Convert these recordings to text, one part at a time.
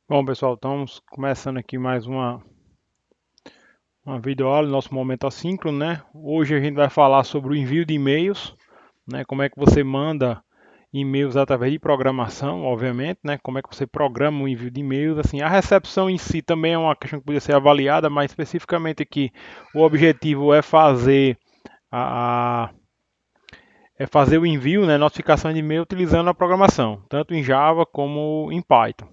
Bom, pessoal, estamos começando aqui mais uma videoaula, nosso momento assíncrono, né? Hoje a gente vai falar sobre o envio de e-mails, né? Como é que você manda e-mails através de programação, obviamente, né? Como é que você programa o envio de e-mails, assim. A recepção em si também é uma questão que poderia ser avaliada, mas especificamente aqui o objetivo a, a- é fazer o envio, né? Notificação de e-mail utilizando a programação, tanto em Java como em Python.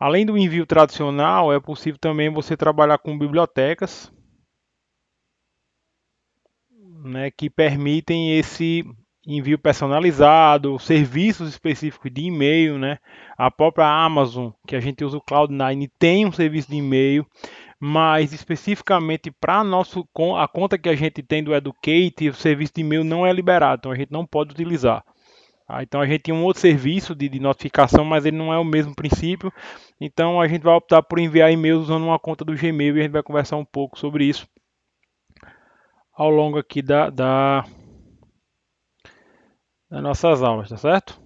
Além do envio tradicional, é possível também você trabalhar com bibliotecas, né, que permitem esse envio personalizado, serviços específicos de e-mail, né? A própria Amazon, que a gente usa o Cloud9, tem um serviço de e-mail, mas especificamente para a conta que a gente tem do Educate, o serviço de e-mail não é liberado, então a gente não pode utilizar. Então a gente tem um outro serviço de notificação, mas ele não é o mesmo princípio. Então a gente vai optar por enviar e-mails usando uma conta do Gmail e a gente vai conversar um pouco sobre isso ao longo aqui das nossas aulas, tá certo?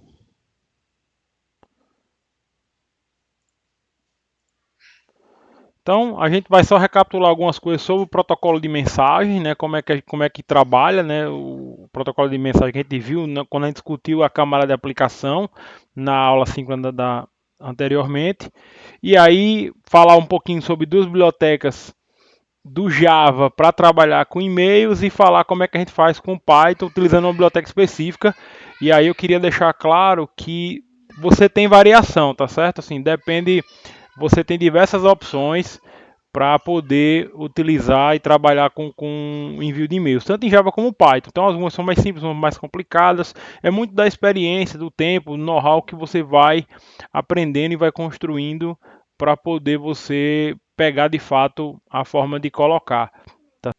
Então a gente vai só recapitular algumas coisas sobre o protocolo de mensagem, né? Como é que trabalha, né? O protocolo de mensagem que a gente viu, né, quando a gente discutiu a camada de aplicação na aula síncrona anteriormente. E aí falar um pouquinho sobre duas bibliotecas do Java para trabalhar com e-mails e falar como é que a gente faz com Python utilizando uma biblioteca específica. E aí eu queria deixar claro que você tem variação, tá certo? Assim, depende, você tem diversas opções para poder utilizar e trabalhar com envio de e-mails, tanto em Java como Python. Então, algumas são mais simples, algumas mais complicadas. É muito da experiência, do tempo, do know-how que você vai aprendendo e vai construindo para poder você pegar de fato a forma de colocar. Tá?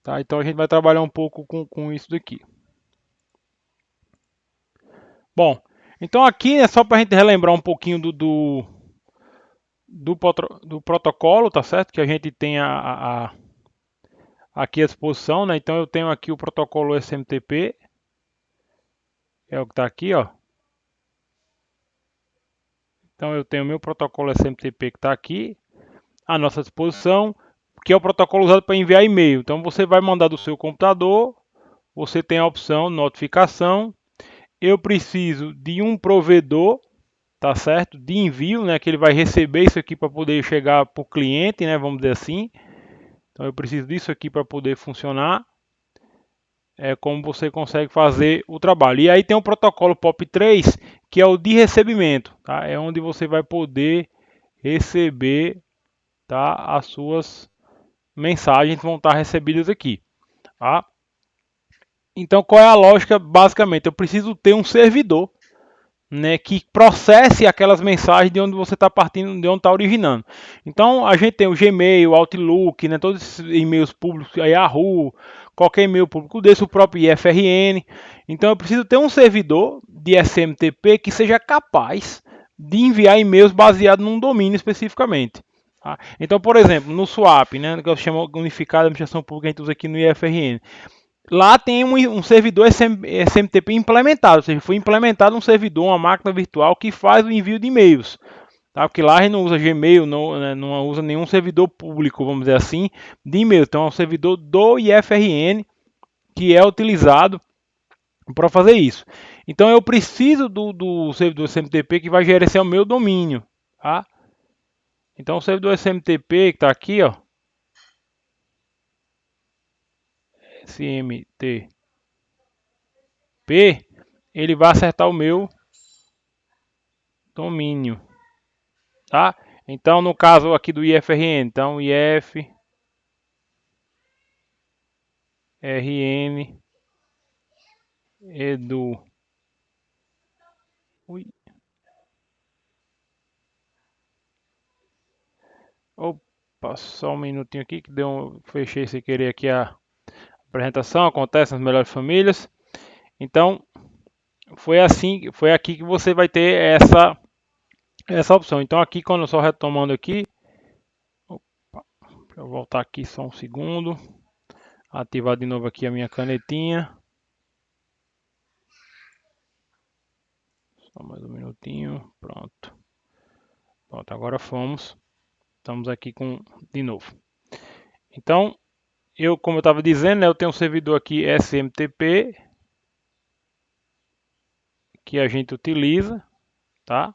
Tá? Então, a gente vai trabalhar um pouco com isso daqui. Bom, então aqui é só para a gente relembrar um pouquinho do protocolo, tá certo? Que a gente tem aqui à disposição, né? Então eu tenho aqui o protocolo SMTP, é o que está aqui, ó. Então eu tenho o meu protocolo SMTP que está aqui à nossa disposição, que é o protocolo usado para enviar e-mail. Então você vai mandar do seu computador, você tem a opção notificação. Eu preciso de um provedor, tá certo? De envio, né? Que ele vai receber isso aqui para poder chegar para o cliente, né? Vamos dizer assim. Então eu preciso disso aqui para poder funcionar. É como você consegue fazer o trabalho. E aí tem o protocolo POP3, que é o de recebimento, tá? É onde você vai poder receber, tá, as suas mensagens vão estar recebidas aqui, tá? Então qual é a lógica? Basicamente, eu preciso ter um servidor, né, que processe aquelas mensagens de onde você está partindo, de onde está originando. Então a gente tem o Gmail, o Outlook, né, todos esses e-mails públicos, a Yahoo, qualquer e-mail público desse, o próprio IFRN. Então eu preciso ter um servidor de SMTP que seja capaz de enviar e-mails baseado num domínio especificamente. Tá? Então, por exemplo, no Swap, né, que eu chamo unificado de administração pública, a gente usa aqui no IFRN. Lá tem um servidor SMTP implementado, ou seja, foi implementado um servidor, uma máquina virtual que faz o envio de e-mails. Tá? Porque lá a gente não usa Gmail, não, né, não usa nenhum servidor público, vamos dizer assim, de e-mail. Então é um servidor do IFRN que é utilizado para fazer isso. Então eu preciso do servidor SMTP que vai gerenciar o meu domínio. Tá? Então o servidor SMTP que está aqui, ó, SMTP, ele vai acertar o meu domínio. Tá? Então, no caso aqui do IFRN, então IFRN Edu. Ui. Opa, só um minutinho aqui que fechei sem querer aqui a apresentação. Acontece nas melhores famílias. Então, foi assim, foi aqui que você vai ter essa opção. Então, aqui quando eu só retomando aqui, opa, deixa eu voltar aqui só um segundo, ativar de novo aqui a minha canetinha. Só mais um minutinho, pronto. Pronto, agora fomos. Estamos aqui de novo. Então, como eu estava dizendo, né, eu tenho um servidor aqui SMTP que a gente utiliza, tá?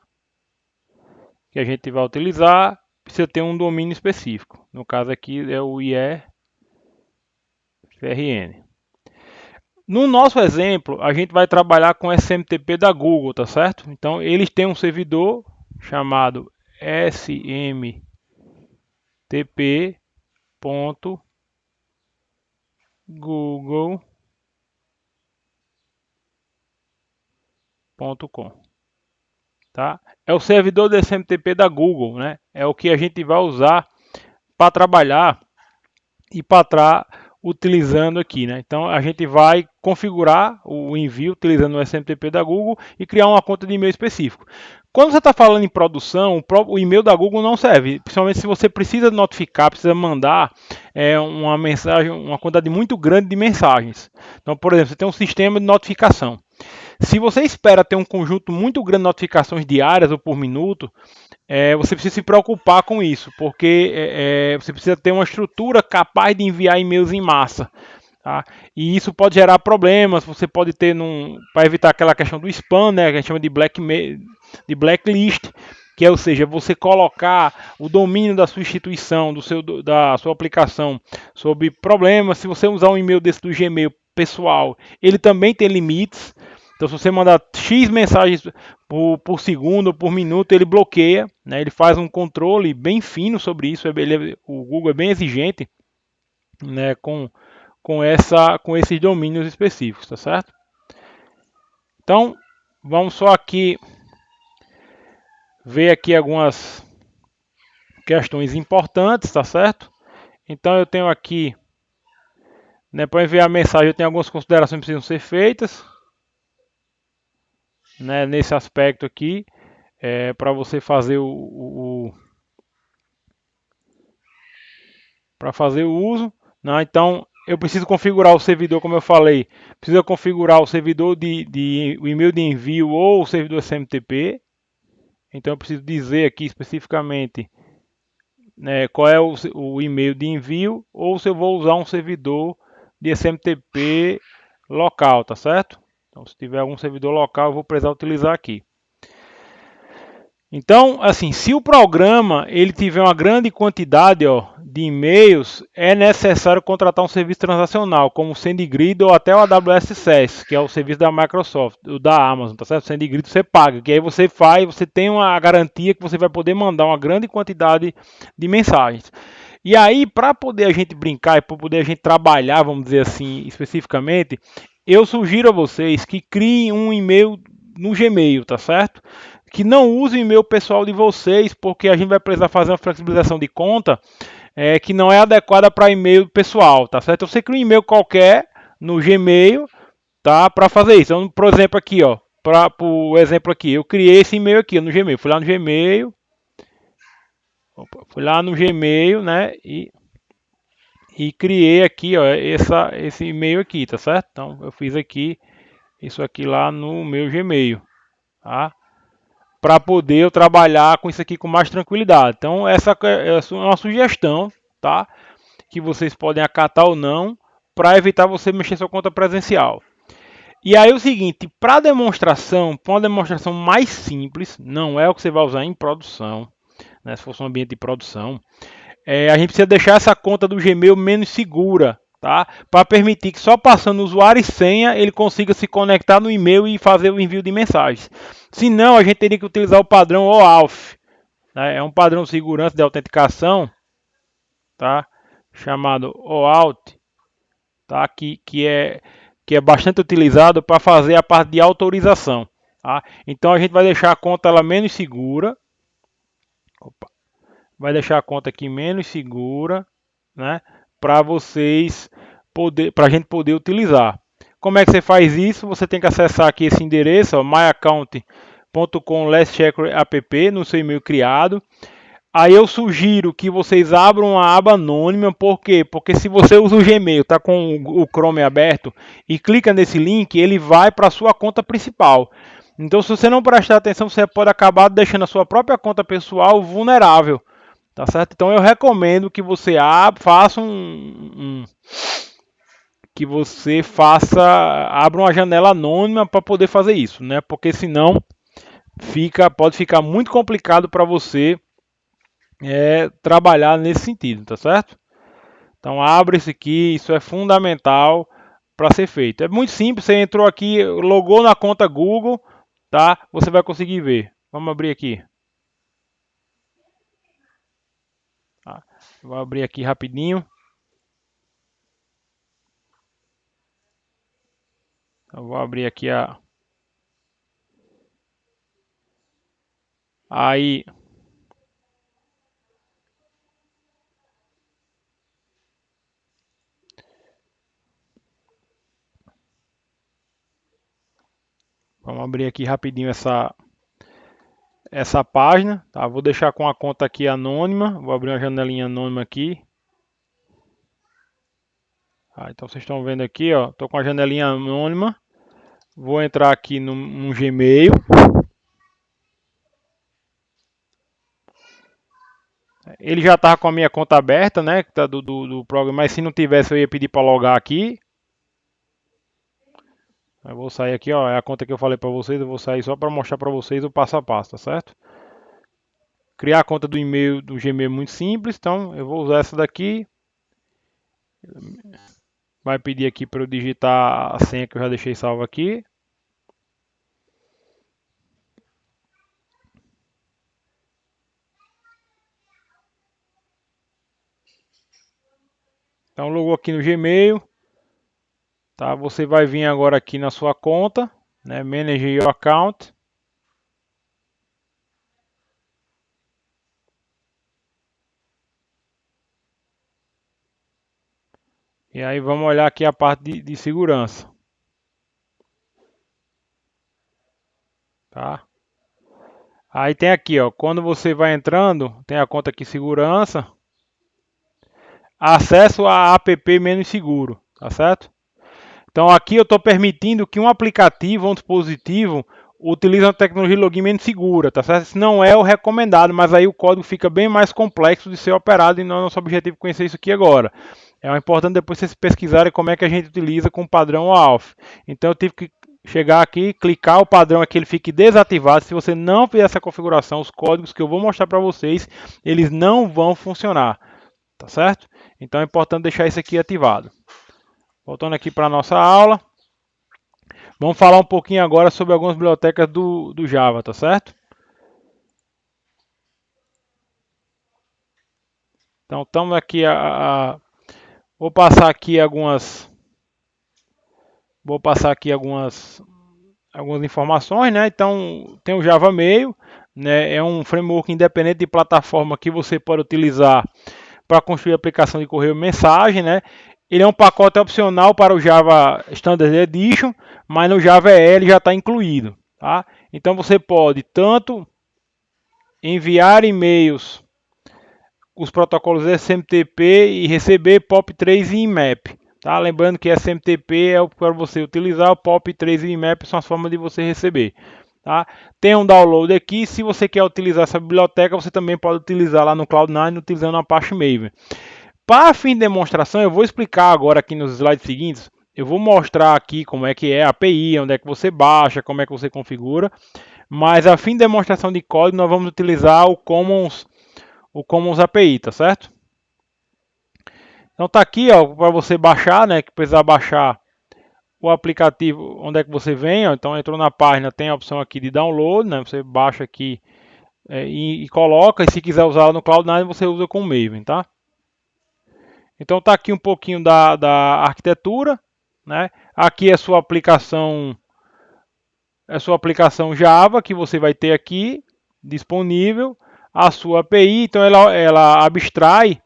Que a gente vai utilizar, precisa ter um domínio específico. No caso aqui é o IEFRN. No nosso exemplo, a gente vai trabalhar com SMTP da Google, tá certo? Então, eles têm um servidor chamado smtp.google.com, tá? É o servidor do SMTP da Google, né? É o que a gente vai usar para trabalhar e para estar utilizando aqui, né? Então a gente vai configurar o envio utilizando o SMTP da Google e criar uma conta de e-mail específico. Quando você está falando em produção, o e-mail da Google não serve, principalmente se você precisa notificar, precisa mandar uma mensagem, uma quantidade muito grande de mensagens. Então, por exemplo, você tem um sistema de notificação. Se você espera ter um conjunto muito grande de notificações diárias ou por minuto, você precisa se preocupar com isso, porque você precisa ter uma estrutura capaz de enviar e-mails em massa. Tá? E isso pode gerar problemas, você pode ter, para evitar aquela questão do spam, né, que a gente chama de blacklist, que é, ou seja, você colocar o domínio da sua instituição, da sua aplicação, sob problemas. Se você usar um e-mail desse do Gmail pessoal, ele também tem limites. Então, se você mandar X mensagens por segundo ou por minuto, ele bloqueia, né? Ele faz um controle bem fino sobre isso. O Google é bem exigente, né, com esses domínios específicos, tá certo? Então, vamos só aqui ver aqui algumas questões importantes, tá certo? Então, eu tenho aqui, né, para enviar a mensagem, eu tenho algumas considerações que precisam ser feitas, né, nesse aspecto aqui, para você fazer para fazer o uso, né? Então eu preciso configurar o servidor, como eu falei, precisa configurar o servidor o e-mail de envio ou o servidor SMTP. Então eu preciso dizer aqui especificamente, né, qual é o e-mail de envio ou se eu vou usar um servidor de SMTP local, tá certo? Então se tiver algum servidor local eu vou precisar utilizar aqui. Então, assim, se o programa ele tiver uma grande quantidade de e-mails, é necessário contratar um serviço transacional, como o SendGrid ou até o AWS SaaS, que é o serviço da Microsoft, o da Amazon, tá certo? O SendGrid você paga, que aí você tem uma garantia que você vai poder mandar uma grande quantidade de mensagens. E aí, para poder a gente brincar e para poder a gente trabalhar, vamos dizer assim, especificamente, eu sugiro a vocês que criem um e-mail no Gmail, tá certo? Que não use o e-mail pessoal de vocês, porque a gente vai precisar fazer uma flexibilização de conta que não é adequada para e-mail pessoal, tá certo? Você cria um e-mail qualquer no Gmail, tá? Para fazer isso. Então, por exemplo, aqui, ó, o exemplo aqui, eu criei esse e-mail aqui no Gmail, fui lá no Gmail, né? E criei aqui, ó, esse e-mail aqui, tá certo? Então, eu fiz aqui isso aqui lá no meu Gmail, tá? Para poder eu trabalhar com isso aqui com mais tranquilidade. Então essa é uma sugestão, tá? Que vocês podem acatar ou não, para evitar você mexer sua conta presencial. E aí o seguinte, para uma demonstração mais simples, não é o que você vai usar em produção, né? Se fosse um ambiente de produção, a gente precisa deixar essa conta do Gmail menos segura, tá? Para permitir que só passando usuário e senha ele consiga se conectar no e-mail e fazer o envio de mensagens. Se não, a gente teria que utilizar o padrão OAuth, né? É um padrão de segurança de autenticação, tá? Chamado OAuth, tá? Que é bastante utilizado para fazer a parte de autorização, tá? Então a gente vai deixar a conta ela menos segura. Opa. Vai deixar a conta aqui menos segura, né? Para a gente poder utilizar. Como é que você faz isso? Você tem que acessar aqui esse endereço, myaccount.com/app no seu e-mail criado. Aí eu sugiro que vocês abram uma aba anônima, por quê? Porque se você usa o Gmail, tá com o Chrome aberto e clica nesse link, ele vai para a sua conta principal. Então, se você não prestar atenção, você pode acabar deixando a sua própria conta pessoal vulnerável, tá certo? Então, eu recomendo que você abra uma janela anônima para poder fazer isso, né? Porque senão pode ficar muito complicado para você trabalhar nesse sentido, tá certo? Então, abre isso aqui, isso é fundamental para ser feito. É muito simples, você entrou aqui, logou na conta Google, tá? Você vai conseguir ver. Vamos abrir aqui. Tá? Vou abrir aqui rapidinho. Eu vou abrir aqui aí. Vamos abrir aqui rapidinho essa página, tá? Vou deixar com a conta aqui anônima. Vou abrir uma janelinha anônima aqui. Então vocês estão vendo aqui, ó. Tô com a janelinha anônima. Vou entrar aqui no Gmail. Ele já estava com a minha conta aberta, né? Que tá do programa, mas se não tivesse eu ia pedir para logar aqui. Eu vou sair aqui, ó, é a conta que eu falei para vocês, eu vou sair só para mostrar para vocês o passo a passo, tá certo? Criar a conta do e-mail do Gmail é muito simples, então eu vou usar essa daqui. Vai pedir aqui para eu digitar a senha que eu já deixei salva aqui. Então logou aqui no Gmail, tá? Você vai vir agora aqui na sua conta, né? Manage your account. E aí vamos olhar aqui a parte de segurança, tá? Aí tem aqui, ó, quando você vai entrando, tem a conta aqui segurança, acesso a app menos seguro, tá certo? Então aqui eu estou permitindo que um aplicativo ou um dispositivo utilize uma tecnologia de login menos segura, tá certo? Isso não é o recomendado, mas aí o código fica bem mais complexo de ser operado e não é nosso objetivo conhecer isso aqui agora. É importante depois vocês pesquisarem como é que a gente utiliza com o padrão OAuth. Então eu tive que chegar aqui, clicar o padrão aqui, ele fique desativado. Se você não fizer essa configuração, os códigos que eu vou mostrar para vocês, eles não vão funcionar, tá certo? Então é importante deixar isso aqui ativado. Voltando aqui para a nossa aula, vamos falar um pouquinho agora sobre algumas bibliotecas do Java, tá certo? Então estamos aqui vou passar aqui algumas informações, né? Então tem o Java Mail, né? É um framework independente de plataforma que você pode utilizar para construir aplicação de correio mensagem, né? Ele é um pacote opcional para o Java Standard Edition, mas no Java EE ele já está incluído, tá? Então você pode tanto enviar e-mails com os protocolos SMTP e receber POP3 e IMAP. Tá? Lembrando que SMTP é para você utilizar, o POP3 e IMAP são as formas de você receber. Tá? Tem um download aqui, se você quer utilizar essa biblioteca, você também pode utilizar lá no Cloud9 utilizando a Apache Maven. Para fim de demonstração, eu vou explicar agora aqui nos slides seguintes, eu vou mostrar aqui como é que é a API, onde é que você baixa, como é que você configura, mas a fim de demonstração de código nós vamos utilizar o Commons API, tá certo? Então tá aqui, ó, para você baixar, né, que precisar baixar o aplicativo, onde é que você vem, ó, então entrou na página, tem a opção aqui de download, né, você baixa aqui e coloca, e se quiser usar no Cloud9 você usa com o Maven, tá? Então tá aqui um pouquinho da arquitetura, né? Aqui é a sua aplicação Java que você vai ter aqui disponível, a sua API, então ela abstrai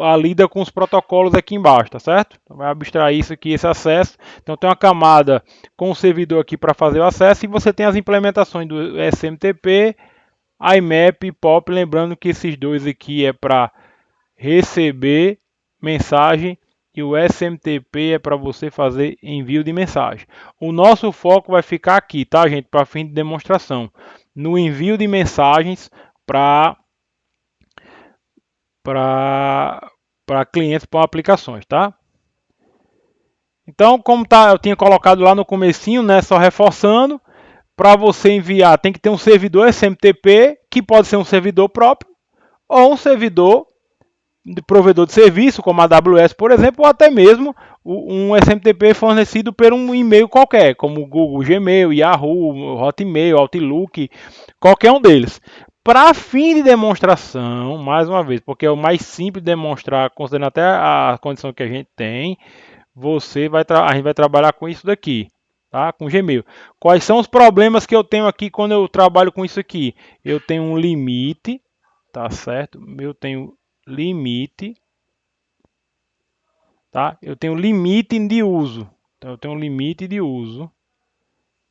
a lida com os protocolos aqui embaixo, tá certo? Então vai abstrair isso aqui, esse acesso. Então tem uma camada com o servidor aqui para fazer o acesso e você tem as implementações do SMTP, IMAP e POP, lembrando que esses dois aqui é para receber mensagem e o SMTP é para você fazer envio de mensagem. O nosso foco vai ficar aqui, tá, gente? Para fim de demonstração, no envio de mensagens para clientes, para aplicações, tá? Então, como tá, eu tinha colocado lá no comecinho, né, só reforçando, para você enviar tem que ter um servidor SMTP, que pode ser um servidor próprio, ou um servidor de provedor de serviço, como a AWS, por exemplo, ou até mesmo um SMTP fornecido por um e-mail qualquer, como o Google Gmail, Yahoo, Hotmail, Outlook, qualquer um deles. Para fim de demonstração, mais uma vez, porque é o mais simples de demonstrar, considerando até a condição que a gente tem, a gente vai trabalhar com isso daqui, tá? Com Gmail. Quais são os problemas que eu tenho aqui quando eu trabalho com isso aqui? Eu tenho um limite, tá certo? Eu tenho limite, tá? Eu tenho limite de uso. Então eu tenho um limite de uso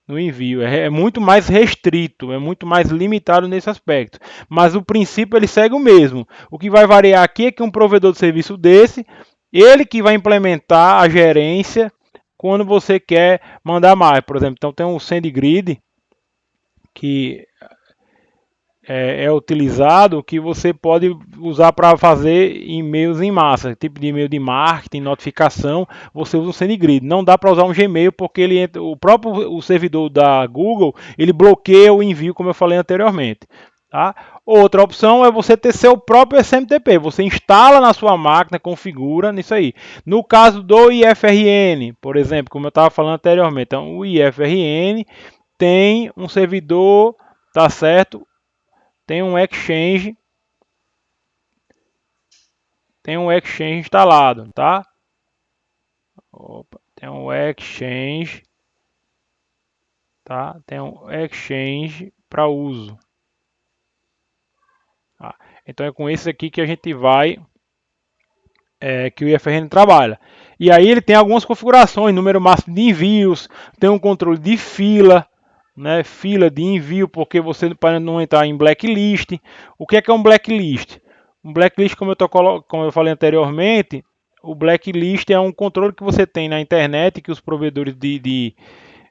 no envio. É muito mais restrito, é muito mais limitado nesse aspecto. Mas o princípio ele segue o mesmo. O que vai variar aqui é que um provedor de serviço desse, ele que vai implementar a gerência quando você quer mandar mais. Por exemplo, então tem um SendGrid que é utilizado, que você pode usar para fazer e-mails em massa, tipo de e-mail de marketing, notificação, você usa o SendGrid. Não dá para usar um Gmail porque o próprio servidor da Google, ele bloqueia o envio, como eu falei anteriormente. Tá? Outra opção é você ter seu próprio SMTP. Você instala na sua máquina, configura nisso aí. No caso do IFRN, por exemplo, como eu estava falando anteriormente, então, o IFRN tem um servidor, tá certo? Tem um Exchange instalado, tá? Opa, tem um Exchange, tá? Tem um Exchange para uso. Tá? Então é com esse aqui que a gente vai, que o IFRN trabalha. E aí ele tem algumas configurações, número máximo de envios, tem um controle de fila, né? Fila de envio, porque você para não entrar em blacklist. O que é um blacklist? Um blacklist, como eu falei anteriormente, o blacklist é um controle que você tem na internet, que os provedores de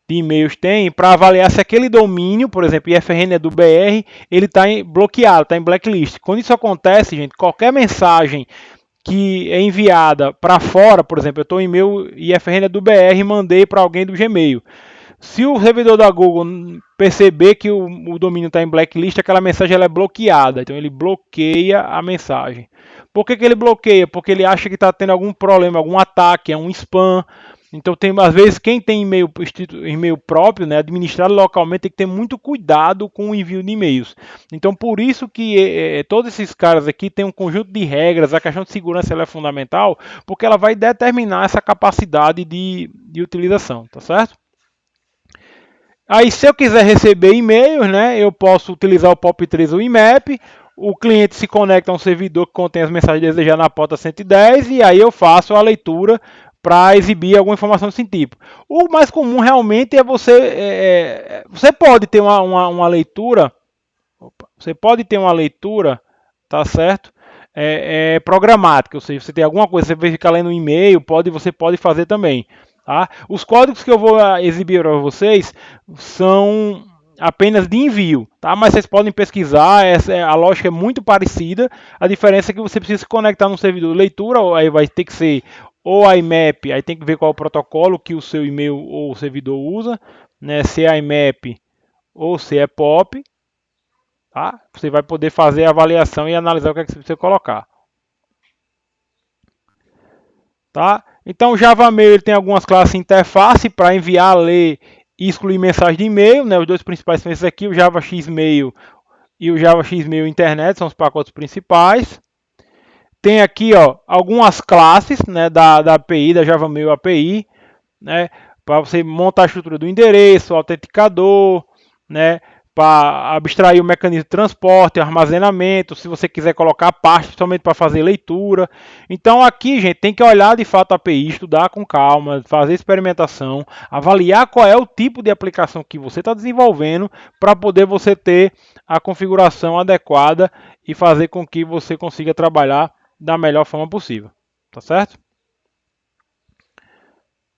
e-mails têm, para avaliar se aquele domínio, por exemplo, IFRN é do BR, ele está bloqueado, está em blacklist. Quando isso acontece, gente, qualquer mensagem que é enviada para fora, por exemplo, eu estou em meu IFRN é do BR e mandei para alguém do Gmail. Se o servidor da Google perceber que o domínio está em blacklist, aquela mensagem ela é bloqueada. Então ele bloqueia a mensagem. Por que ele bloqueia? Porque ele acha que está tendo algum problema, algum ataque, é um spam. Então tem, às vezes quem tem e-mail próprio, né, administrado localmente, tem que ter muito cuidado com o envio de e-mails. Então por isso que todos esses caras aqui têm um conjunto de regras, a questão de segurança ela é fundamental, porque ela vai determinar essa capacidade de utilização, tá certo? Aí, se eu quiser receber e-mails, né, eu posso utilizar o POP3 ou o IMAP. O cliente se conecta a um servidor que contém as mensagens desejadas na porta 110 e aí eu faço a leitura para exibir alguma informação desse tipo. O mais comum realmente é você pode ter uma leitura, você pode ter uma leitura, tá certo? Programática, ou seja, você tem alguma coisa, você vai ficar lendo um e-mail, você pode fazer também. Tá? Os códigos que eu vou exibir para vocês são apenas de envio, tá? Mas vocês podem pesquisar, a lógica é muito parecida, a diferença é que você precisa se conectar no servidor de leitura, aí vai ter que ser ou a IMAP, aí tem que ver qual é o protocolo que o seu e-mail ou o servidor usa, né? Se é IMAP ou se é POP, tá? Você vai poder fazer a avaliação e analisar o que é que você precisa colocar. Tá? Então o Java Mail ele tem algumas classes interface para enviar, ler e excluir mensagem de e-mail, né? Os dois principais são esses aqui, o Java Xmail e o Java Xmail Internet, são os pacotes principais. Tem aqui, ó, algumas classes, né, da API, da Java Mail API, né, para você montar a estrutura do endereço, o autenticador, né, para abstrair o mecanismo de transporte, armazenamento, se você quiser colocar parte somente para fazer leitura. Então aqui, gente, tem que olhar de fato a API, estudar com calma, fazer experimentação, avaliar qual é o tipo de aplicação que você está desenvolvendo para poder você ter a configuração adequada e fazer com que você consiga trabalhar da melhor forma possível. Tá certo?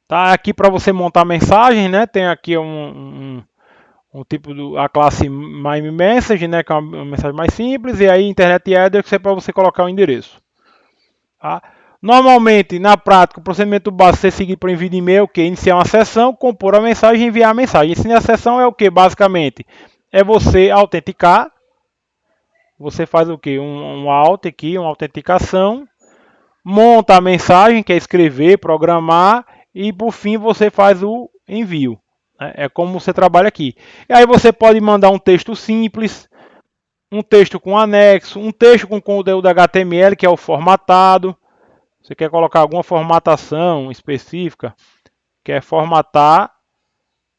Tá aqui para você montar mensagem, né? Tem aqui um tipo a classe MyMessage, né? Que é uma mensagem mais simples, e aí Internet Header, que é para você colocar o endereço. Tá? Normalmente, na prática, o procedimento básico é seguir para o envio de e-mail, que iniciar uma sessão, compor a mensagem e enviar a mensagem. Iniciar a sessão é o que, basicamente? É você autenticar. Você faz o que? Um auth aqui, uma autenticação. Monta a mensagem, que é escrever, programar. E por fim você faz o envio. É como você trabalha aqui. E aí você pode mandar um texto simples, um texto com anexo, um texto com conteúdo HTML, que é o formatado. Você quer colocar alguma formatação específica, quer formatar,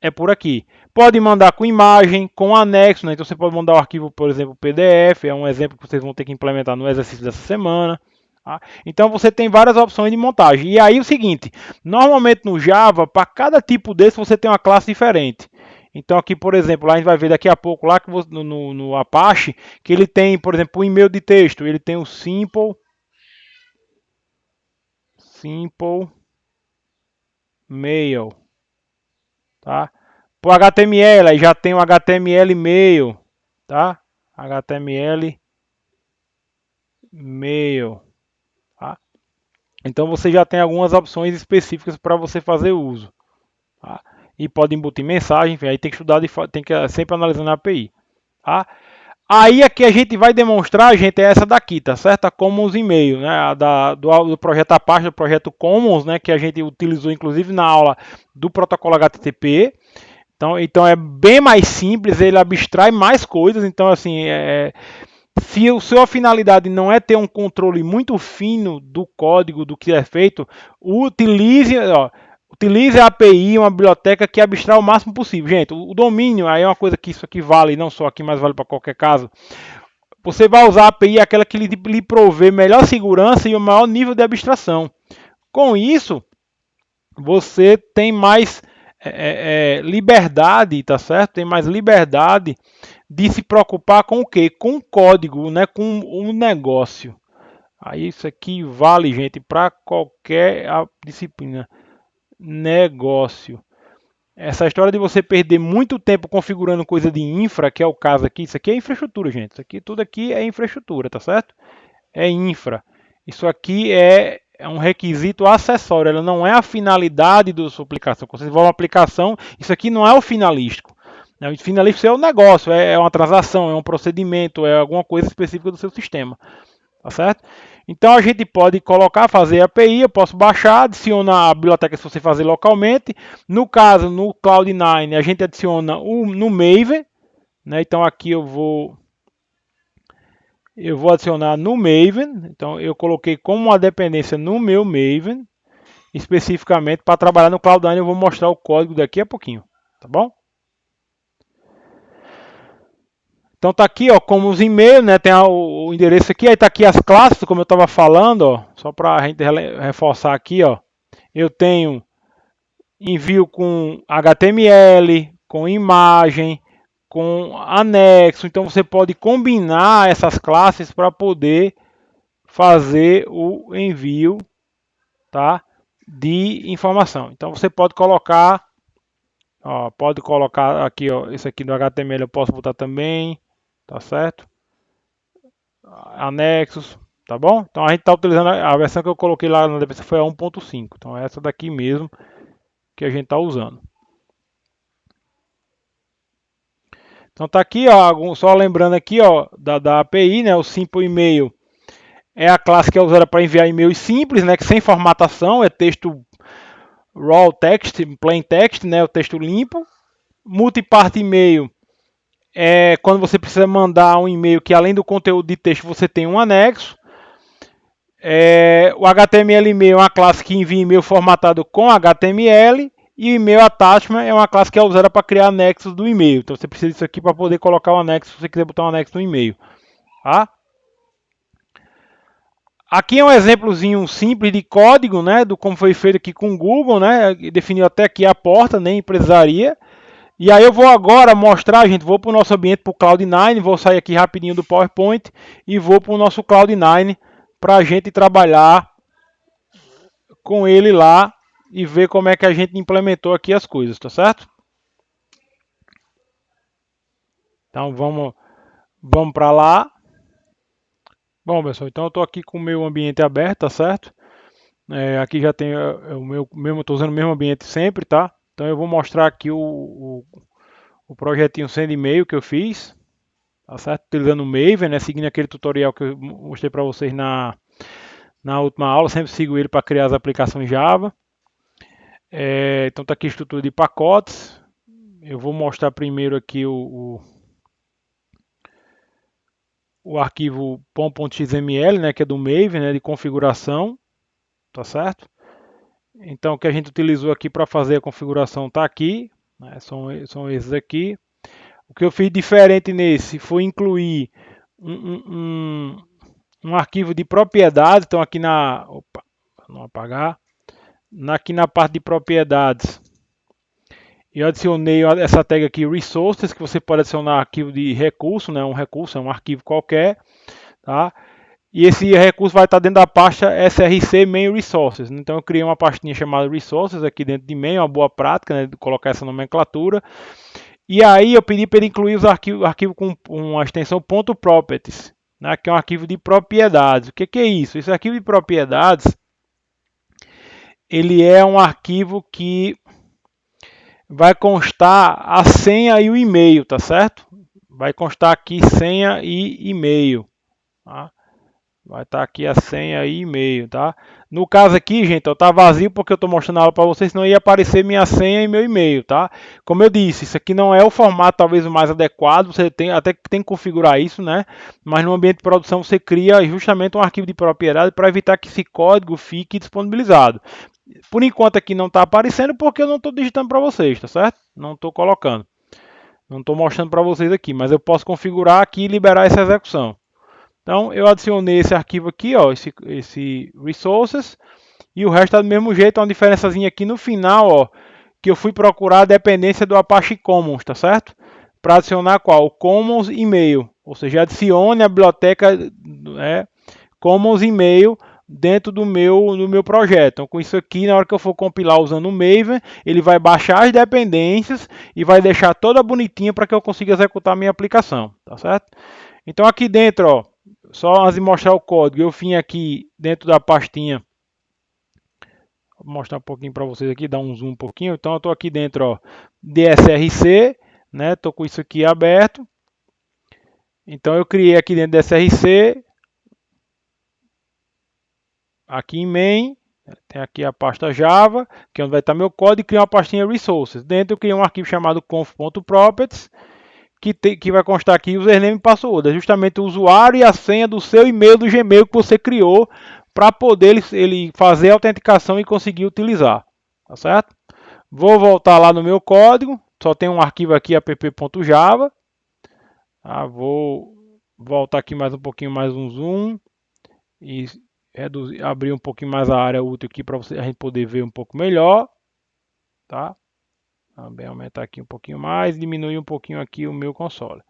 é por aqui. Pode mandar com imagem, com anexo, né? Então você pode mandar o arquivo, por exemplo, PDF, é um exemplo que vocês vão ter que implementar no exercício dessa semana. Tá? Então você tem várias opções de montagem. E aí o seguinte, normalmente no Java, para cada tipo desse você tem uma classe diferente. Então aqui, por exemplo, lá a gente vai ver daqui a pouco lá que no Apache, que ele tem, por exemplo, o e-mail de texto, ele tem o simple mail, tá? Para o HTML, aí já tem o HTML mail, tá? HTML mail, tá? Então você já tem algumas opções específicas para você fazer uso, tá? E pode embutir mensagem, enfim, aí tem que estudar, tem que sempre analisando a API, tá? Aí aqui a gente vai demonstrar, gente, é essa daqui, tá certo? A Commons e-mail, né? Do projeto Apache, do projeto Commons, né? Que a gente utilizou inclusive na aula do protocolo HTTP. Então é bem mais simples, ele abstrai mais coisas. Então, assim, se a sua finalidade não é ter um controle muito fino do código, do que é feito, utilize a API, uma biblioteca que abstrai o máximo possível. Gente, o domínio aí é uma coisa que isso aqui vale, não só aqui, mas vale para qualquer caso. Você vai usar a API, aquela que lhe provê melhor segurança e o maior nível de abstração. Com isso, você tem mais liberdade, tá certo? Tem mais liberdade de se preocupar com o quê? Com o código, né? Com o negócio. Aí isso aqui vale, gente, para qualquer disciplina. Negócio. Essa história de você perder muito tempo configurando coisa de infra, que é o caso aqui, isso aqui é infraestrutura, gente. Isso aqui, tudo aqui é infraestrutura, tá certo? É infra. Isso aqui é um requisito acessório, ela não é a finalidade da sua aplicação. Quando você desenvolve uma aplicação, isso aqui não é o finalístico. O finalístico é o negócio, é uma transação, é um procedimento, é alguma coisa específica do seu sistema. Tá certo? Então a gente pode colocar, fazer a API, eu posso baixar, adicionar a biblioteca se você fazer localmente. No caso, no Cloud9, a gente adiciona no Maven. Né? Então aqui eu vou adicionar no Maven. Então eu coloquei como uma dependência no meu Maven, especificamente para trabalhar no Cloud9. Eu vou mostrar o código daqui a pouquinho, tá bom? Então tá aqui, ó, como os e-mails, né? Tem o endereço aqui, aí tá aqui as classes, como eu estava falando, ó, só para a gente reforçar aqui, ó. Eu tenho envio com HTML, com imagem, com anexo. Então você pode combinar essas classes para poder fazer o envio, tá? De informação. Então você pode colocar, ó, aqui, ó, esse aqui do HTML eu posso botar também. Tá certo? Anexos, tá bom? Então a gente está utilizando a versão que eu coloquei lá na descrição foi a 1.5. Então é essa daqui mesmo que a gente está usando. Então tá aqui, ó, só lembrando aqui, ó, da API, né? O Simple Email é a classe que é usada para enviar e-mails simples, né? Que sem formatação, é texto raw text, plain text, né? O texto limpo. Multipart e-mail é quando você precisa mandar um e-mail que além do conteúdo de texto você tem um anexo. O HTML e-mail é uma classe que envia e-mail formatado com HTML e o e-mail attachment é uma classe que é usada para criar anexos do e-mail. Então você precisa disso aqui para poder colocar o anexo se você quiser botar um anexo no e-mail. Tá? Aqui é um exemplozinho simples de código, né, do como foi feito aqui com o Google, né, definiu até aqui a porta, nem precisaria. E aí eu vou agora mostrar, gente, vou para o nosso ambiente, para o Cloud9, vou sair aqui rapidinho do PowerPoint e vou para o nosso Cloud9 para a gente trabalhar com ele lá e ver como é que a gente implementou aqui as coisas, tá certo? Então vamos para lá. Bom, pessoal, então eu estou aqui com o meu ambiente aberto, tá certo? Aqui já tem o meu mesmo, estou usando o mesmo ambiente sempre, tá? Então eu vou mostrar aqui o projetinho send e-mail que eu fiz, tá certo? Utilizando o Maven, né? Seguindo aquele tutorial que eu mostrei para vocês na última aula, sempre sigo ele para criar as aplicações Java. Então está aqui a estrutura de pacotes. Eu vou mostrar primeiro aqui o arquivo pom.xml, né, que é do Maven, né, de configuração, tá certo? Então o que a gente utilizou aqui para fazer a configuração está aqui, né, são esses aqui. O que eu fiz diferente nesse foi incluir um arquivo de propriedades. Então aqui opa, não apagar, aqui na parte de propriedades, eu adicionei essa tag aqui, resources, que você pode adicionar arquivo de recurso, né? Um recurso é um arquivo qualquer, tá? E esse recurso vai estar dentro da pasta src main resources. Então eu criei uma pastinha chamada resources aqui dentro de main, uma boa prática, né, de colocar essa nomenclatura. E aí eu pedi para ele incluir os arquivo com uma extensão .properties, né, que é um arquivo de propriedades. O que é isso? Esse arquivo de propriedades, ele é um arquivo que vai constar a senha e o e-mail, tá certo? Vai constar aqui senha e e-mail, tá? Vai estar aqui a senha e e-mail, tá? No caso aqui, gente, tá vazio porque eu estou mostrando a aula para vocês, senão ia aparecer minha senha e meu e-mail, tá? Como eu disse, isso aqui não é o formato talvez o mais adequado, você até tem que configurar isso, né? Mas no ambiente de produção você cria justamente um arquivo de propriedade para evitar que esse código fique disponibilizado. Por enquanto aqui não está aparecendo porque eu não estou digitando para vocês, tá certo? Não estou colocando. Não estou mostrando para vocês aqui, mas eu posso configurar aqui e liberar essa execução. Então eu adicionei esse arquivo aqui, ó, esse resources, e o resto está do mesmo jeito. Uma diferençazinha aqui no final, ó, que eu fui procurar a dependência do Apache Commons, tá certo? Para adicionar qual? O Commons e-mail, ou seja, adicione a biblioteca Commons e-mail dentro do meu projeto. Então, com isso aqui, na hora que eu for compilar usando o Maven, ele vai baixar as dependências e vai deixar toda bonitinha para que eu consiga executar a minha aplicação, tá certo? Então aqui dentro, ó, só antes de mostrar o código, eu vim aqui dentro da pastinha, vou mostrar um pouquinho para vocês aqui, dar um zoom um pouquinho. Então eu estou aqui dentro, ó, DSRC, né? Estou com isso aqui aberto. Então eu criei aqui dentro do DSRC, aqui em main, tem aqui a pasta Java, que é onde vai estar meu código, e criei uma pastinha resources. Dentro eu criei um arquivo chamado conf.properties, que vai constar aqui username e password. É justamente o usuário e a senha do seu e-mail do Gmail que você criou para poder ele fazer a autenticação e conseguir utilizar. Tá certo? Vou voltar lá no meu código. Só tem um arquivo aqui, app.java. Vou voltar aqui mais um pouquinho, mais um zoom. E abrir um pouquinho mais a área útil aqui para a gente poder ver um pouco melhor. Tá? Também aumentar aqui um pouquinho mais, diminuir um pouquinho aqui o meu console.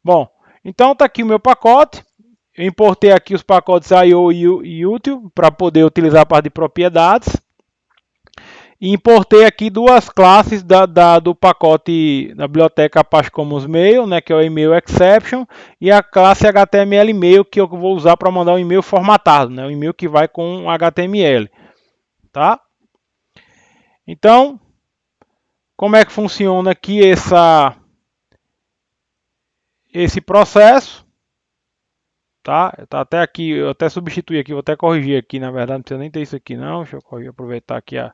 Bom, então está aqui o meu pacote. Eu importei aqui os pacotes I/O e Util para poder utilizar a parte de propriedades. E importei aqui duas classes do pacote da biblioteca Apache Commons Mail, né, que é o email exception, e a classe HTML Mail, que eu vou usar para mandar um e-mail formatado, né, um e-mail que vai com HTML. Tá? Então, como é que funciona aqui esse processo? Tá até aqui, eu até substituí aqui, vou até corrigir aqui, na verdade não precisa nem ter isso aqui não. Deixa eu corrigir, aproveitar aqui a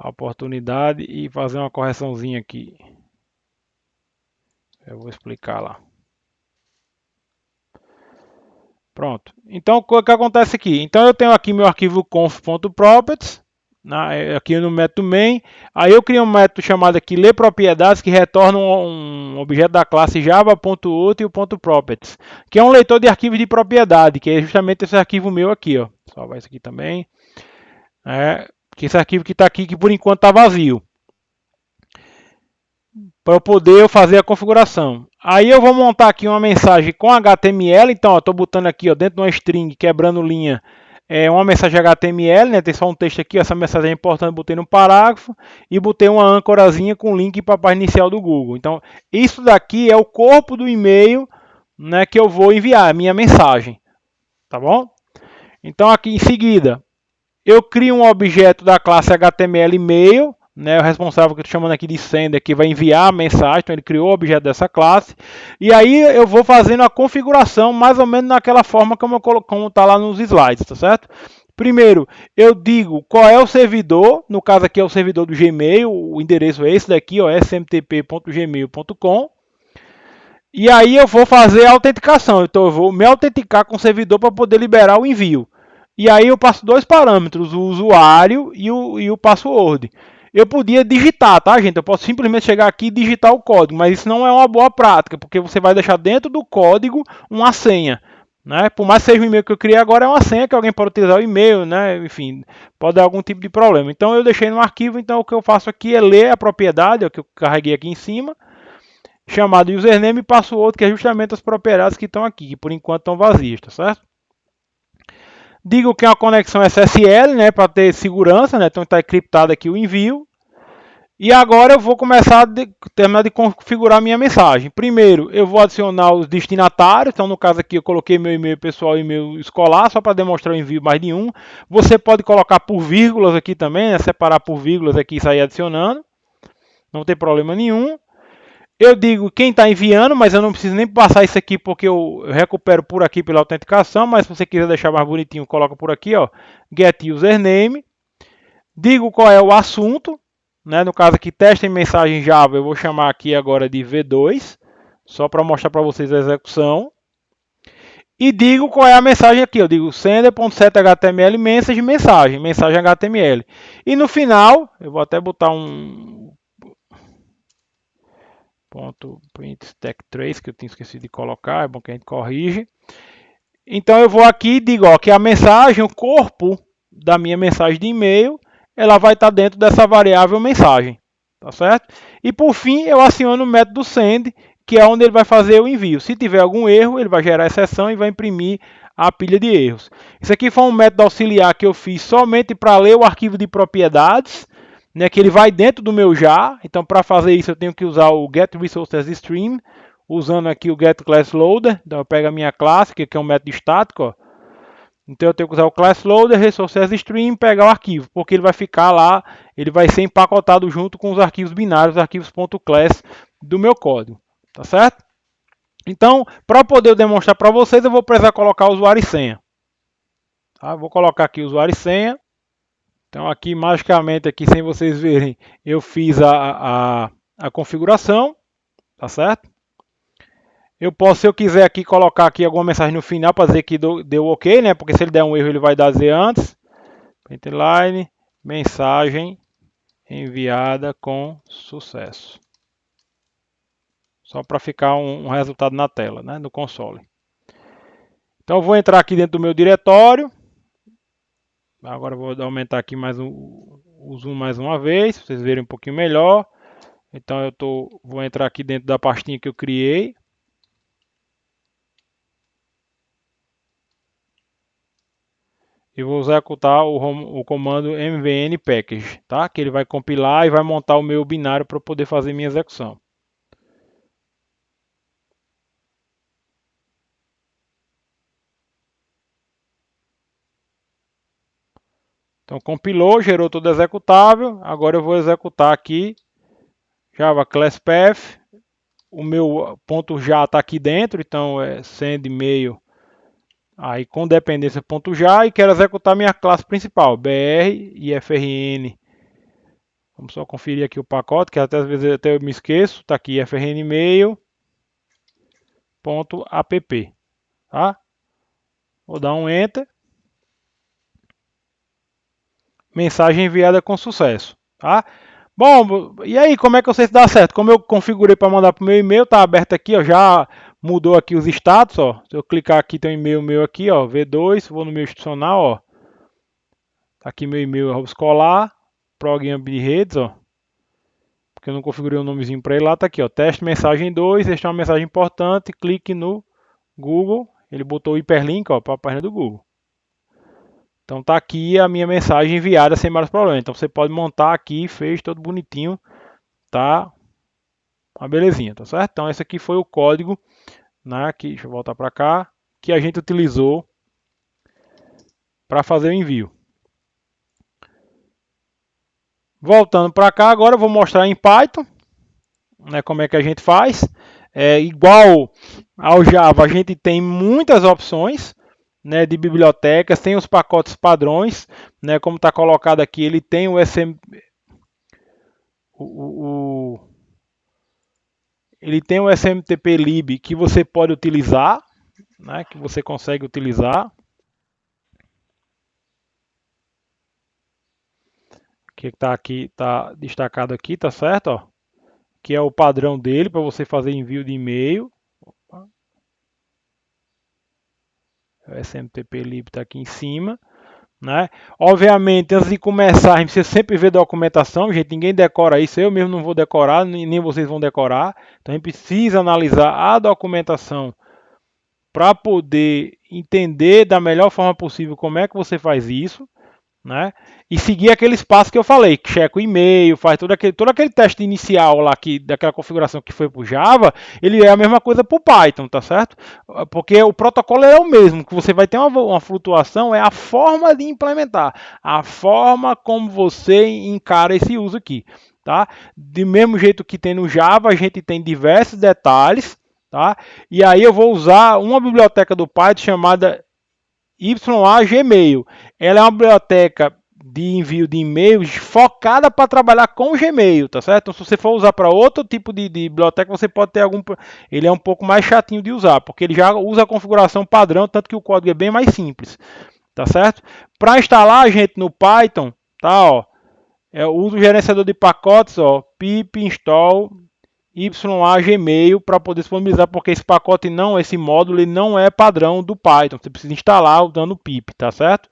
oportunidade e fazer uma correçãozinha aqui. Eu vou explicar lá. Pronto. Então o que acontece aqui? Então eu tenho aqui meu arquivo conf.properties, aqui no método main. Aí eu criei um método chamado aqui lerPropriedades, que retorna um objeto da classe java.util.properties, que é um leitor de arquivos de propriedade, que é justamente esse arquivo meu aqui, ó. Salvar isso aqui também. Que esse arquivo que está aqui, que por enquanto está vazio, para eu poder fazer a configuração. Aí eu vou montar aqui uma mensagem com HTML. Então estou botando aqui, ó, dentro de uma string, quebrando linha, é uma mensagem HTML, né? Tem só um texto aqui, essa mensagem é importante, botei no parágrafo e botei uma âncorazinha com link para a página inicial do Google. Então, isso daqui é o corpo do e-mail, né, que eu vou enviar, a minha mensagem, tá bom? Então, aqui em seguida, eu crio um objeto da classe HTML e-mail, né, o responsável que eu estou chamando aqui de sender, que vai enviar a mensagem, então ele criou o objeto dessa classe, e aí eu vou fazendo a configuração mais ou menos naquela forma como está lá nos slides, tá certo? Primeiro, eu digo qual é o servidor, no caso aqui é o servidor do Gmail, o endereço é esse daqui, ó, smtp.gmail.com, e aí eu vou fazer a autenticação, então eu vou me autenticar com o servidor para poder liberar o envio. E aí eu passo dois parâmetros, o usuário e o password. Eu podia digitar, tá, gente? Eu posso simplesmente chegar aqui e digitar o código, mas isso não é uma boa prática, porque você vai deixar dentro do código uma senha, né? Por mais que seja o e-mail que eu criei agora, é uma senha que alguém pode utilizar o e-mail, né? Enfim, pode dar algum tipo de problema. Então eu deixei no arquivo, então o que eu faço aqui é ler a propriedade, é o que eu carreguei aqui em cima, chamado username e password, que é justamente as propriedades que estão aqui, que por enquanto estão vazias, tá certo? Digo que é uma conexão SSL, né, para ter segurança, né, então está encriptado aqui o envio. E agora eu vou começar a terminar de configurar minha mensagem. Primeiro, eu vou adicionar os destinatários. Então, no caso aqui, eu coloquei meu e-mail pessoal e e-mail escolar, só para demonstrar o envio mais de um. Você pode colocar por vírgulas aqui também, né, separar por vírgulas aqui e sair adicionando. Não tem problema nenhum. Eu digo quem está enviando, mas eu não preciso nem passar isso aqui porque eu recupero por aqui pela autenticação. Mas se você quiser deixar mais bonitinho, coloca por aqui, ó, get username. Digo qual é o assunto, né? No caso aqui, teste em mensagem Java, eu vou chamar aqui agora de V2, só para mostrar para vocês a execução. E digo qual é a mensagem aqui, eu digo sender.setHTML mensagem HTML. E no final, eu vou até botar um ponto print stack trace que eu tinha esquecido de colocar, é bom que a gente corrige. Então eu vou aqui e digo ó, que a mensagem, o corpo da minha mensagem de e-mail, ela vai estar dentro dessa variável mensagem, tá certo? E por fim eu aciono o método send, que é onde ele vai fazer o envio. Se tiver algum erro, ele vai gerar exceção e vai imprimir a pilha de erros. Isso aqui foi um método auxiliar que eu fiz somente para ler o arquivo de propriedades, né, que ele vai dentro do meu jar. Então, para fazer isso, eu tenho que usar o getResourcesStream, usando aqui o getClassLoader. Então, eu pego a minha classe, que é um método estático. Ó. Então, eu tenho que usar o ClassLoader, ResourcesStream, pegar o arquivo, porque ele vai ficar lá, ele vai ser empacotado junto com os arquivos binários, os arquivos .class do meu código. Tá certo? Então, para poder demonstrar para vocês, eu vou precisar colocar usuário e senha. Tá? Vou colocar aqui usuário e senha. Então aqui magicamente, aqui sem vocês verem, eu fiz a configuração, tá certo? Eu posso, se eu quiser aqui, colocar aqui alguma mensagem no final para dizer que deu ok, né? Porque se ele der um erro, ele vai dar Z antes. Printline, mensagem enviada com sucesso. Só para ficar um resultado na tela, né? No console. Então eu vou entrar aqui dentro do meu diretório. Agora eu vou aumentar aqui mais o zoom mais uma vez, para vocês verem um pouquinho melhor. Então vou entrar aqui dentro da pastinha que eu criei. E vou executar o comando mvn package, tá? Que ele vai compilar e vai montar o meu binário para eu poder fazer minha execução. Então compilou, gerou tudo executável. Agora eu vou executar aqui Java Class Path. O meu ponto já está aqui dentro, então é send e-mail aí com dependência .já e quero executar minha classe principal, br e frn. Vamos só conferir aqui o pacote, que até às vezes eu me esqueço. Está aqui frnmail.app, tá? Vou dar um enter. Mensagem enviada com sucesso, tá? Bom, e aí, como é que eu sei se dá certo? Como eu configurei para mandar para o meu e-mail, tá aberto aqui, ó, já mudou aqui os status, ó. Se eu clicar aqui, tem um e-mail meu aqui, ó, V2, vou no meu institucional, ó. Tá aqui meu e-mail escolar, programa de redes, ó. Porque eu não configurei um nomezinho para ele lá, tá aqui, ó, teste mensagem 2, esta é uma mensagem importante, clique no Google, ele botou o hiperlink, ó, para a página do Google. Então tá aqui a minha mensagem enviada sem mais problema. Então você pode montar aqui, fez todo bonitinho, tá? Uma belezinha, tá certo? Então esse aqui foi o código, né? Aqui, deixa eu voltar para cá, que a gente utilizou para fazer o envio. Voltando para cá, agora eu vou mostrar em Python, né, como é que a gente faz. Igual ao Java, a gente tem muitas opções, né, de bibliotecas, tem os pacotes padrões, né, como está colocado aqui, ele tem ele tem o SMTP-lib que você pode utilizar, né, que você consegue utilizar. Que está aqui, está destacado aqui, tá certo? Ó, que é o padrão dele para você fazer envio de e-mail. O SMTP-lib está aqui em cima. Né? Obviamente, antes de começar, a gente precisa sempre ver documentação, gente, ninguém decora isso, eu mesmo não vou decorar, nem vocês vão decorar. Então a gente precisa analisar a documentação para poder entender da melhor forma possível como é que você faz isso, né? E seguir aqueles passos que eu falei, que checa o e-mail, faz todo aquele teste inicial lá daquela configuração que foi para o Java, ele é a mesma coisa para o Python, tá certo? Porque o protocolo é o mesmo, que você vai ter uma flutuação, é a forma de implementar, a forma como você encara esse uso aqui, tá? Do mesmo jeito que tem no Java, a gente tem diversos detalhes, tá? E aí eu vou usar uma biblioteca do Python chamada YA-Gmail. Ela é uma biblioteca de envio de e-mails focada para trabalhar com o Gmail, tá certo? Então, se você for usar para outro tipo de biblioteca, você pode ter algum. Ele é um pouco mais chatinho de usar, porque ele já usa a configuração padrão, tanto que o código é bem mais simples, tá certo? Para instalar, gente, no Python, tá? Ó, eu uso o gerenciador de pacotes, ó, pip install YA-Gmail para poder disponibilizar, porque esse pacote não, esse módulo, ele não é padrão do Python. Você precisa instalar usando o pip, tá certo?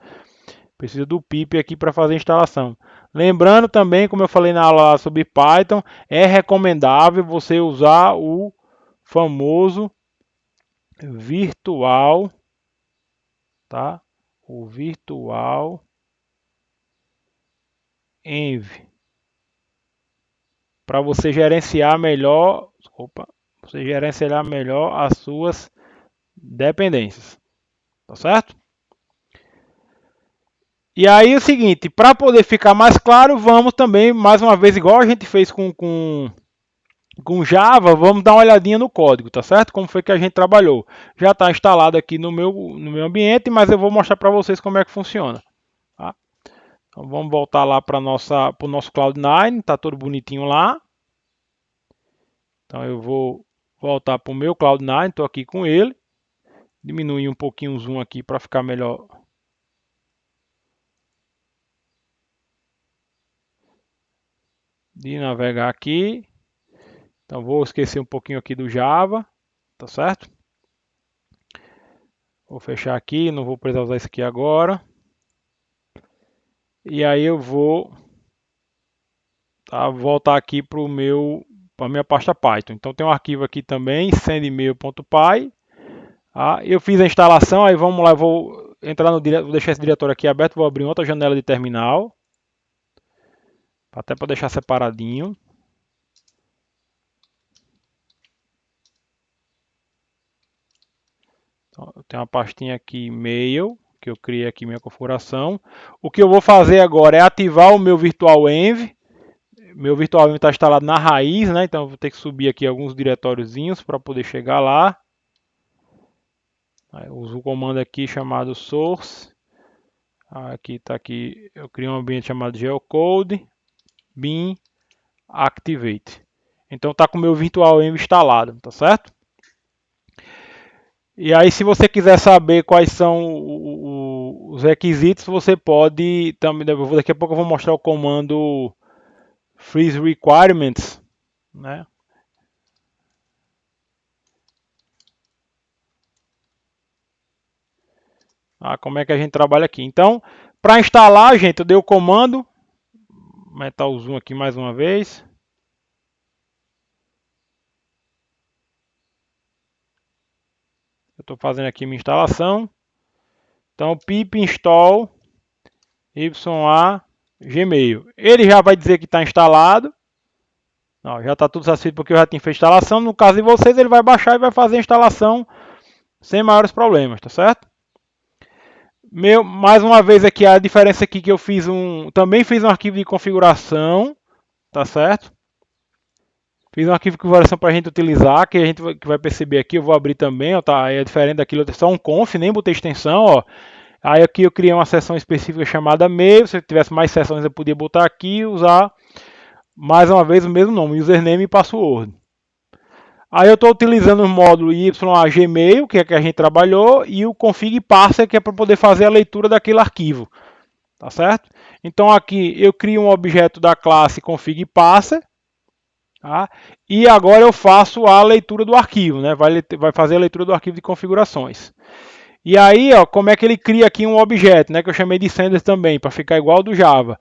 Precisa do pip aqui para fazer a instalação. Lembrando também, como eu falei na aula sobre Python, é recomendável você usar o famoso virtual, tá? O virtual env para você gerenciar melhor, você gerenciar melhor as suas dependências, tá certo? E aí é o seguinte, para poder ficar mais claro, vamos também, mais uma vez, igual a gente fez com Java, vamos dar uma olhadinha no código, tá certo? Como foi que a gente trabalhou. Já está instalado aqui no meu ambiente, mas eu vou mostrar para vocês como é que funciona. Tá? Então vamos voltar lá para o nosso Cloud9, tá tudo bonitinho lá. Então eu vou voltar para o meu Cloud9, estou aqui com ele. Diminuir um pouquinho o zoom aqui para ficar melhor. De navegar aqui. Então vou esquecer um pouquinho aqui do Java, tá certo? Vou fechar aqui, não vou precisar usar isso aqui agora. E aí eu vou voltar aqui para a minha pasta Python. Então tem um arquivo aqui também, sendemail.py. Eu fiz a instalação, aí vamos lá, vou entrar no vou deixar esse diretório aqui aberto, vou abrir outra janela de terminal. Até para deixar separadinho. Então, eu tenho uma pastinha aqui, mail, que eu criei aqui minha configuração. O que eu vou fazer agora é ativar o meu virtual env. Meu virtual env está instalado na raiz, né? Então eu vou ter que subir aqui alguns diretóriozinhos para poder chegar lá. Eu uso o comando aqui chamado source. Aqui está aqui, eu crio um ambiente chamado geocode bin activate. Então está com o meu virtual env instalado, tá certo? E aí, se você quiser saber quais são os requisitos, você pode também. Daqui a pouco eu vou mostrar o comando freeze requirements, né? Como é que a gente trabalha aqui? Então, para instalar, gente, eu dei o comando. Vou aumentar o zoom aqui mais uma vez. Eu estou fazendo aqui minha instalação. Então, pip install YA Gmail. Ele já vai dizer que está instalado. Ó, já está tudo satisfeito porque eu já tinha feito a instalação. No caso de vocês, ele vai baixar e vai fazer a instalação sem maiores problemas, tá certo? Mais uma vez aqui, a diferença aqui que eu fiz também fiz um arquivo de configuração, tá certo? Fiz um arquivo de configuração para a gente utilizar, que a gente vai perceber aqui, eu vou abrir também, ó, tá? É diferente daquilo, é só um conf, nem botei extensão, ó. Aí aqui eu criei uma seção específica chamada mail, se eu tivesse mais seções eu podia botar aqui e usar mais uma vez o mesmo nome, username e password. Aí eu estou utilizando o módulo YA Gmail, que é que a gente trabalhou, e o config parser, que é para poder fazer a leitura daquele arquivo. Tá certo? Então aqui eu crio um objeto da classe config parser, tá? E agora eu faço a leitura do arquivo, né? Vai fazer a leitura do arquivo de configurações. E aí, ó, como é que ele cria aqui um objeto, né? Que eu chamei de sender também, para ficar igual ao do Java.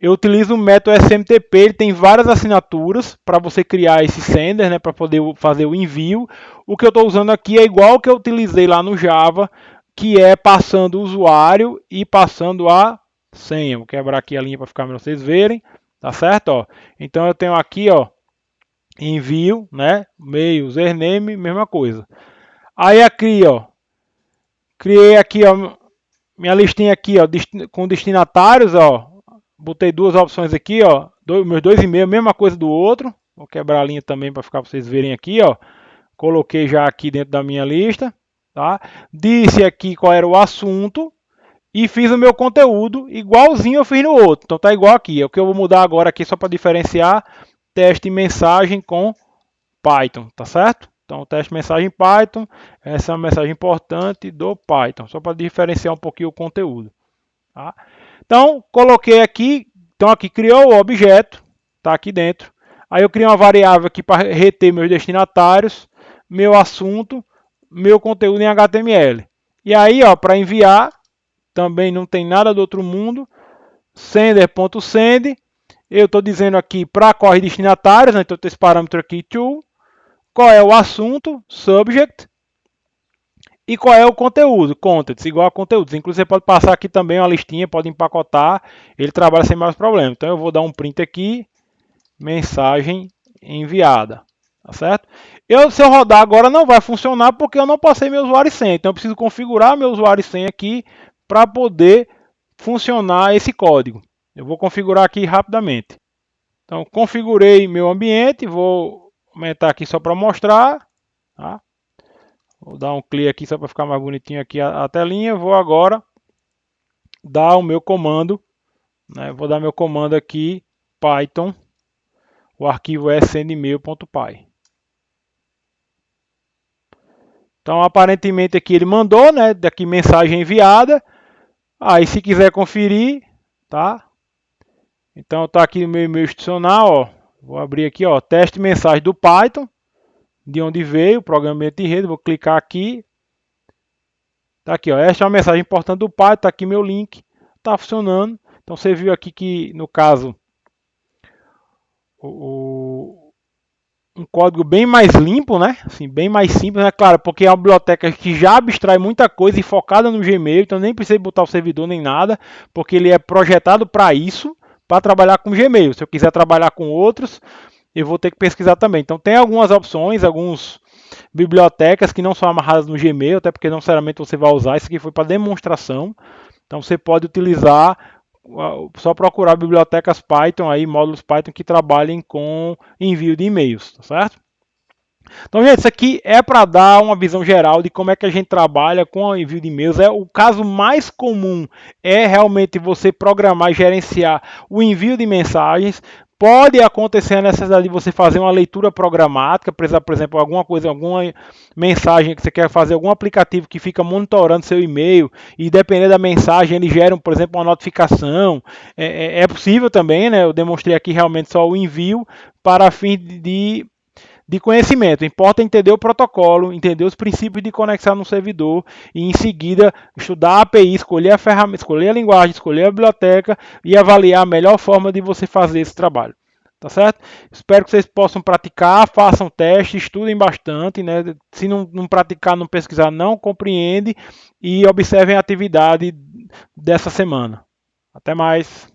Eu utilizo o método SMTP, ele tem várias assinaturas para você criar esse sender, né, para poder fazer o envio. O que eu estou usando aqui é igual que eu utilizei lá no Java, que é passando o usuário e passando a senha. Vou quebrar aqui a linha para ficar melhor vocês verem, tá certo? Ó. Então eu tenho aqui, ó, envio, né, mail, username, mesma coisa. Aí aqui, ó, criei aqui, ó, minha listinha aqui, ó, com destinatários, ó. Botei duas opções aqui, ó, meus dois e-mails, mesma coisa do outro. Vou quebrar a linha também para ficar para vocês verem aqui, ó. Coloquei já aqui dentro da minha lista, tá? Disse aqui qual era o assunto e fiz o meu conteúdo igualzinho eu fiz no outro. Então tá igual aqui. É o que eu vou mudar agora aqui só para diferenciar teste mensagem com Python, tá certo? Então teste mensagem Python, essa é uma mensagem importante do Python, só para diferenciar um pouquinho o conteúdo, tá? Então, coloquei aqui, então aqui criou o objeto, está aqui dentro. Aí eu criei uma variável aqui para reter meus destinatários, meu assunto, meu conteúdo em HTML. E aí, ó, para enviar, também não tem nada do outro mundo, sender.send, eu estou dizendo aqui para corre destinatários, né? Então tem esse parâmetro aqui, to, qual é o assunto, subject, e qual é o conteúdo? Contents, igual a conteúdos. Inclusive você pode passar aqui também uma listinha, pode empacotar, ele trabalha sem mais problema. Então eu vou dar um print aqui, mensagem enviada, tá certo? Se eu rodar agora não vai funcionar porque eu não passei meu usuário e senha. Então eu preciso configurar meu usuário e senha aqui para poder funcionar esse código. Eu vou configurar aqui rapidamente. Então configurei meu ambiente, vou aumentar aqui só para mostrar, tá? Vou dar um clique aqui só para ficar mais bonitinho aqui a telinha. Vou agora dar o meu comando, né? Vou dar meu comando aqui, Python, o arquivo é sendmail.py. Então aparentemente aqui ele mandou, né? Daqui mensagem enviada. Aí se quiser conferir, tá? Então está aqui no meu e-mail institucional, ó. Vou abrir aqui, ó, teste mensagem do Python, de onde veio o programamento de rede. Vou clicar aqui. Tá aqui, ó. Esta é uma mensagem importante do Python. Tá aqui meu link. Tá funcionando. Então você viu aqui que no caso um código bem mais limpo, né? Assim, bem mais simples, né? Claro, porque é uma biblioteca que já abstrai muita coisa e focada no Gmail, então nem precisa botar o servidor nem nada, porque ele é projetado para isso, para trabalhar com Gmail. Se eu quiser trabalhar com outros, eu vou ter que pesquisar também. Então tem algumas opções, algumas bibliotecas que não são amarradas no Gmail, até porque não necessariamente você vai usar. Isso aqui foi para demonstração. Então você pode utilizar, só procurar bibliotecas Python, aí, módulos Python que trabalhem com envio de e-mails, tá certo? Então, gente, isso aqui é para dar uma visão geral de como é que a gente trabalha com o envio de e-mails. O caso mais comum é realmente você programar e gerenciar o envio de mensagens. Pode acontecer a necessidade de você fazer uma leitura programática, precisar, por exemplo, alguma coisa, alguma mensagem que você quer fazer, algum aplicativo que fica monitorando seu e-mail e dependendo da mensagem ele gera, por exemplo, uma notificação. É possível também, né? Eu demonstrei aqui realmente só o envio para fim de conhecimento. Importa entender o protocolo, entender os princípios de conexão no servidor e em seguida estudar a API, escolher a ferramenta, escolher a linguagem, escolher a biblioteca e avaliar a melhor forma de você fazer esse trabalho. Tá certo? Espero que vocês possam praticar, façam teste, estudem bastante, né? Se não praticar, não pesquisar, não compreende e observem a atividade dessa semana. Até mais.